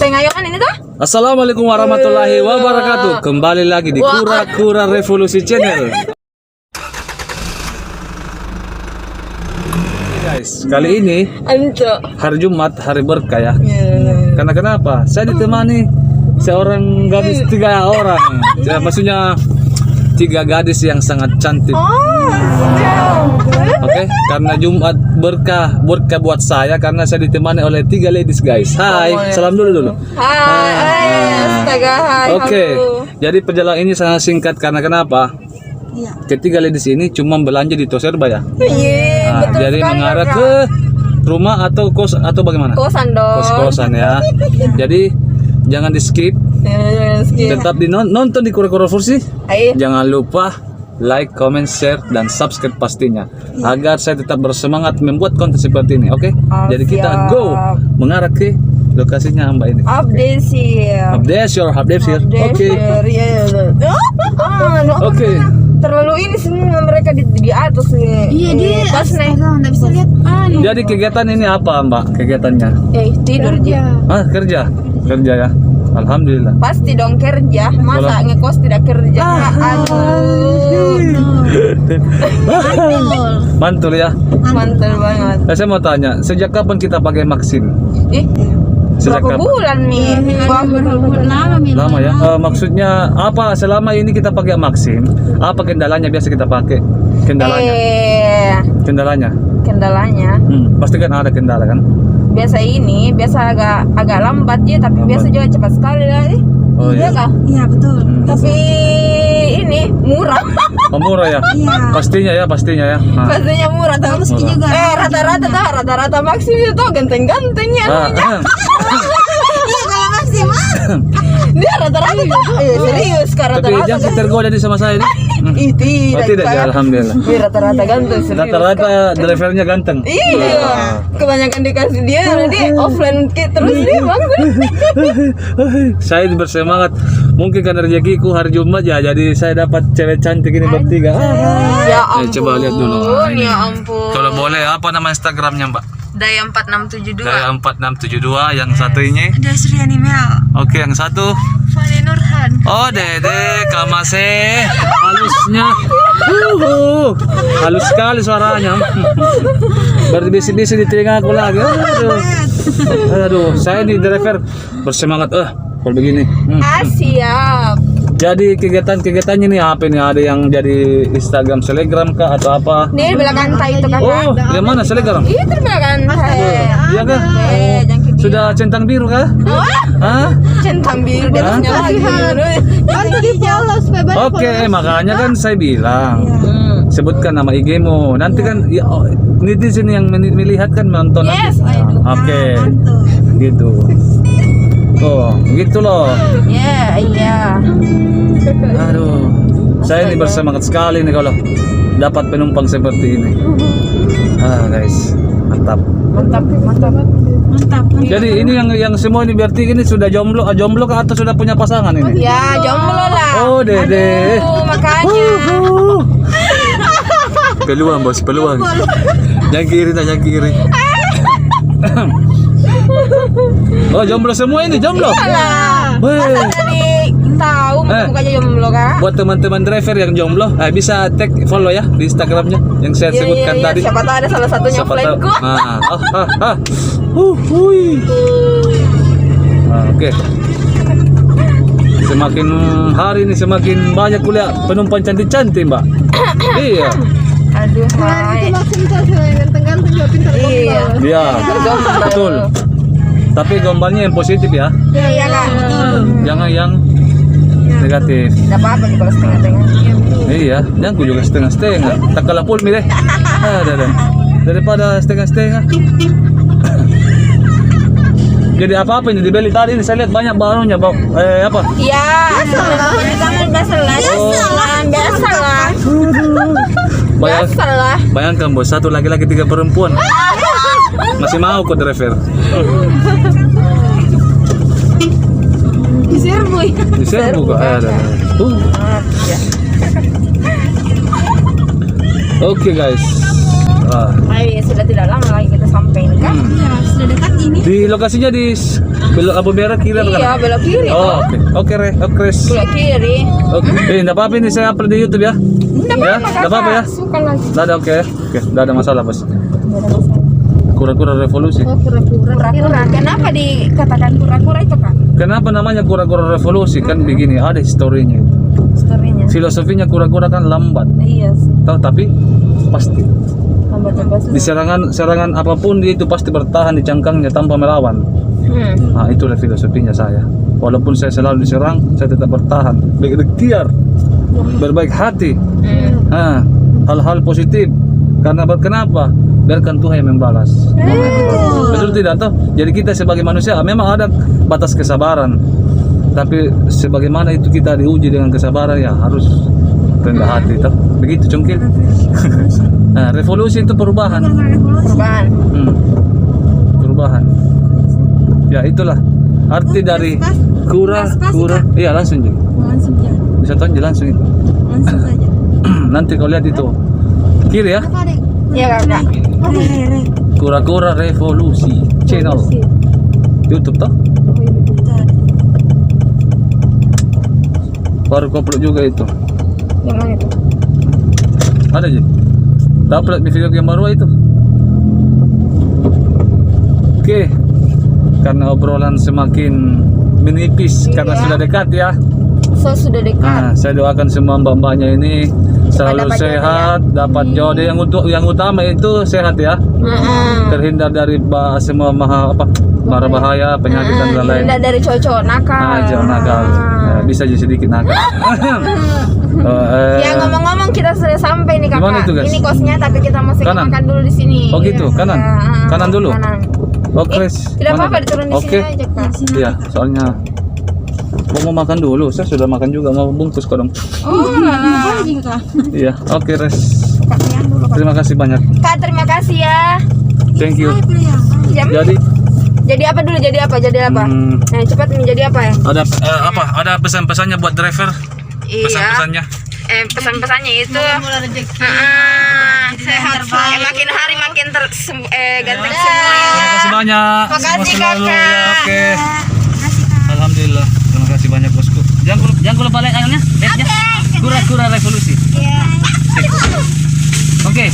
Pengayoan ini tuh? Assalamualaikum warahmatullahi wabarakatuh. Kembali lagi di Kura-Kura Revolusi Channel. Guys, kali ini hari Jumat, hari berkah ya. Karena kenapa? Saya ditemani seorang gadis, 3 orang. Ya, maksudnya 3 gadis yang sangat cantik. Oke, karena Jumat berkah buat saya karena saya ditemani oleh 3 ladies guys. Hai, salam dulu. Hai, astaga, hai. Oke, Halo. jadi perjalanan ini sangat singkat karena kenapa? Ketiga ladies ini cuma belanja di Toserba ya. Iya, betul Jadi sekali, mengarah Kak. ke rumah atau kos atau bagaimana? Kosan dong. Kos-kosan ya. Jadi jangan di skip, Skip. tetap nonton di Kura-Kura Revolusi. Ayo. Jangan lupa like, comment, share, dan subscribe pastinya agar saya tetap bersemangat membuat konten seperti ini. Oke? Jadi kita siap. go mengarah ke lokasinya Mbak ini. Update sih. Update here. Oke. Oke. Terlalu ini semua mereka di atas nih. Iya dia Pas nih. nggak bisa lihat. Jadi kegiatan ini apa Mbak? Kegiatannya? Tidur dia. Kerja ya. Alhamdulillah. Pasti dong kerja. Masa ngekos tidak kerja? Aduh. Mantul ya. Mantul banget. Saya mau tanya, sejak kapan kita pakai Maxim? Ih, Sejak berapa kapan? bulan nih? Lama Mil. Lama ya. Maksudnya apa? Selama ini kita pakai Maxim, apa kendalanya biasa kita pakai? Kendalanya. Kendalanya. Pasti kan ada kendala kan? Biasa agak lambat ya, tapi biasa juga cepat sekali lah. Oh Iya iya. kah? Iya betul. Tapi ini murah. Oh, murah ya? Iya. Pastinya ya. Pastinya murah tau. Terus juga. Rata-rata Maxim itu tuh ganteng-gantengnya. Iya kalau maksimal. Dia rata-rata tuh serius karena Tapi rata-rata. jangan tergoda di sama saya ini. Tidak ya, alhamdulillah. Dia rata-rata ganteng serius. Rata-rata drivernya ganteng. Iya. Kebanyakan dikasih dia nanti offline terus dia bagus. Saya bersemangat. Mungkin karena rezekiku hari Jumat ya, jadi saya dapat cewek cantik ini bertiga. Ya ampun. Coba lihat dulu. Ini. Ya ampun. Kalau boleh, apa nama Instagramnya Mbak? Daya 4672. Daya 4672. Yang satu ini. Desriani Mel. Oke, yang satu. Fani Nurhan. Oh, Dede, Kamase. Halusnya. Halus sekali suaranya. Berbisi-bisi di telinga aku lagi. Aduh, saya di driver bersemangat. Kalau begini. Siap. Jadi kegiatannya nih apa nih? Ada yang jadi Instagram, Telegram kah atau apa? Nih belakang tai itu kan. Oh, yang mana Telegram? Itu belakang tai. Iya kah? Sudah centang biru kah? Hah? Centang biru di atasnya lagi. Nanti di follow supaya banyak. Oke, makanya kan saya bilang sebutkan nama IG-mu. Nanti kan ya, netizen yang melihat kan menonton Yes. nanti. Oke, gitu. Oh, gitu loh. Iya. Aduh, saya ini bersemangat sekali nih kalau dapat penumpang seperti ini. Guys, mantap. Mantap. Jadi ini yang semua ini berarti ini sudah jomblo kah atau sudah punya pasangan ini? Ya, jomblo lah. Oh, Dede. Makanya. Peluang bos, peluang. Yang kiri. Oh, jomblo semua ini, jomblo. Lah. Weh. Masa tadi tahu mukanya jomblo kah? Buat teman-teman driver yang jomblo, bisa tag follow ya di Instagramnya yang saya sebutkan Iya. tadi. Siapa tahu ada salah satunya Siapa tahu. flameku. Oke. Semakin hari ini semakin banyak kuliah penumpang cantik-cantik, Mbak. Iya. Aduh, hai. Ganteng-ganteng juga pintar. Iya. Iya. Betul. Tapi gombalnya yang positif ya. Iya kak. Jangan yang negatif. Tidak apa-apa nih kalau setengah-tengah. Iya, dan aku juga setengah-setengah. Tak kalah pulmi deh. Daripada setengah-setengah. Jadi apa ini dibeli tadi ini saya lihat banyak barunya apa? Iya. Kamu biasalah. Biasalah. Biasalah. Bayangkan bos, 1 laki-laki 3 perempuan. Masih mau kok driver. Diserbu kok. Oke guys. Ah. Sudah tidak lama lagi kita sampai ini kan. Iya, sudah dekat ini. Di lokasinya di belok lampu merah kiri apa Iya, kanan? belok kiri. Oh, oke. Oke, Re. Oke, Res. Belok kiri. Oke. Enggak apa-apa ini saya upload di YouTube ya. Ya, enggak apa-apa ya. Suka lagi. Enggak ada oke. Oke, enggak ada masalah, Bos. Kura-kura revolusi. Oh, pura-pura. Kura-kura. Kenapa dikatakan kura-kura itu, Kak? Kenapa namanya kura-kura revolusi? Kan begini, ada historinya. Storynya. Filosofinya kura-kura kan lambat. Iya sih. Tahu tapi pasti. Lambat-lambat. Di serangan apapun dia itu pasti bertahan di cangkangnya tanpa melawan. Nah, itulah filosofinya saya. Walaupun saya selalu diserang, saya tetap bertahan. Berikhtiar, berbaik hati. Nah, hal-hal positif. Karena kenapa? Biarkan Tuhan yang membalas. Betul tidak toh? Jadi kita sebagai manusia memang ada batas kesabaran. Tapi sebagaimana itu kita diuji dengan kesabaran ya harus rendah hati toh. Begitu Cungkil. Nah, revolusi itu perubahan. Perubahan. Perubahan. Ya itulah arti dari kura. Iya langsung Jeng. Langsung ya. Bisa tonjol langsung itu. Langsung saja. Nanti kau lihat itu kiri ya. Apa, Dek? Iya, Kak. Re. Kura-kura revolusi channel YouTube toh. Baru upload juga itu. Yang mana itu? Ada aja. Dapat video yang baru itu. Oke. Karena obrolan semakin menipis karena sudah dekat ya. So sudah dekat. Nah, saya doakan semua mbak-mbaknya ini selalu dapat sehat, dapat jodoh yang utama itu sehat ya. Terhindar dari semua mara bahaya, penyakit dan lain-lain. Tidak dari cowok nakal. Nah, jangan nakal. Bisa aja sedikit nakal. Ya ngomong-ngomong kita sudah sampai nih Kakak. Gimana itu, guys? Ini kosnya tapi kita masih Kanan? makan dulu di sini. Oh gitu, kanan? Kanan dulu? Kanan. Oke. Tidak apa-apa diturun di sini aja Kak. Iya, soalnya mau makan dulu. Saya sudah makan juga, mau bungkus kok dong. Oh lala. Juga, Kak. Iya, oke Res. Kasihan dulu Kak. Terima kasih banyak. Kak terima kasih ya. Thank you. Jam- Jadi apa dulu? Jadi apa? Nah cepat menjadi apa ya? ada ada pesan-pesannya buat driver? Iya. Pesan-pesannya? Pesan-pesannya itu sehat makin hari makin ganteng semua. Terima kasih banyak. Terima kasih, Semoga selalu Kakak. ya, oke. Alhamdulillah. Terima kasih banyak bosku. Jangan lupa like ayamnya. Kura-kura revolusi. Iya. Oke.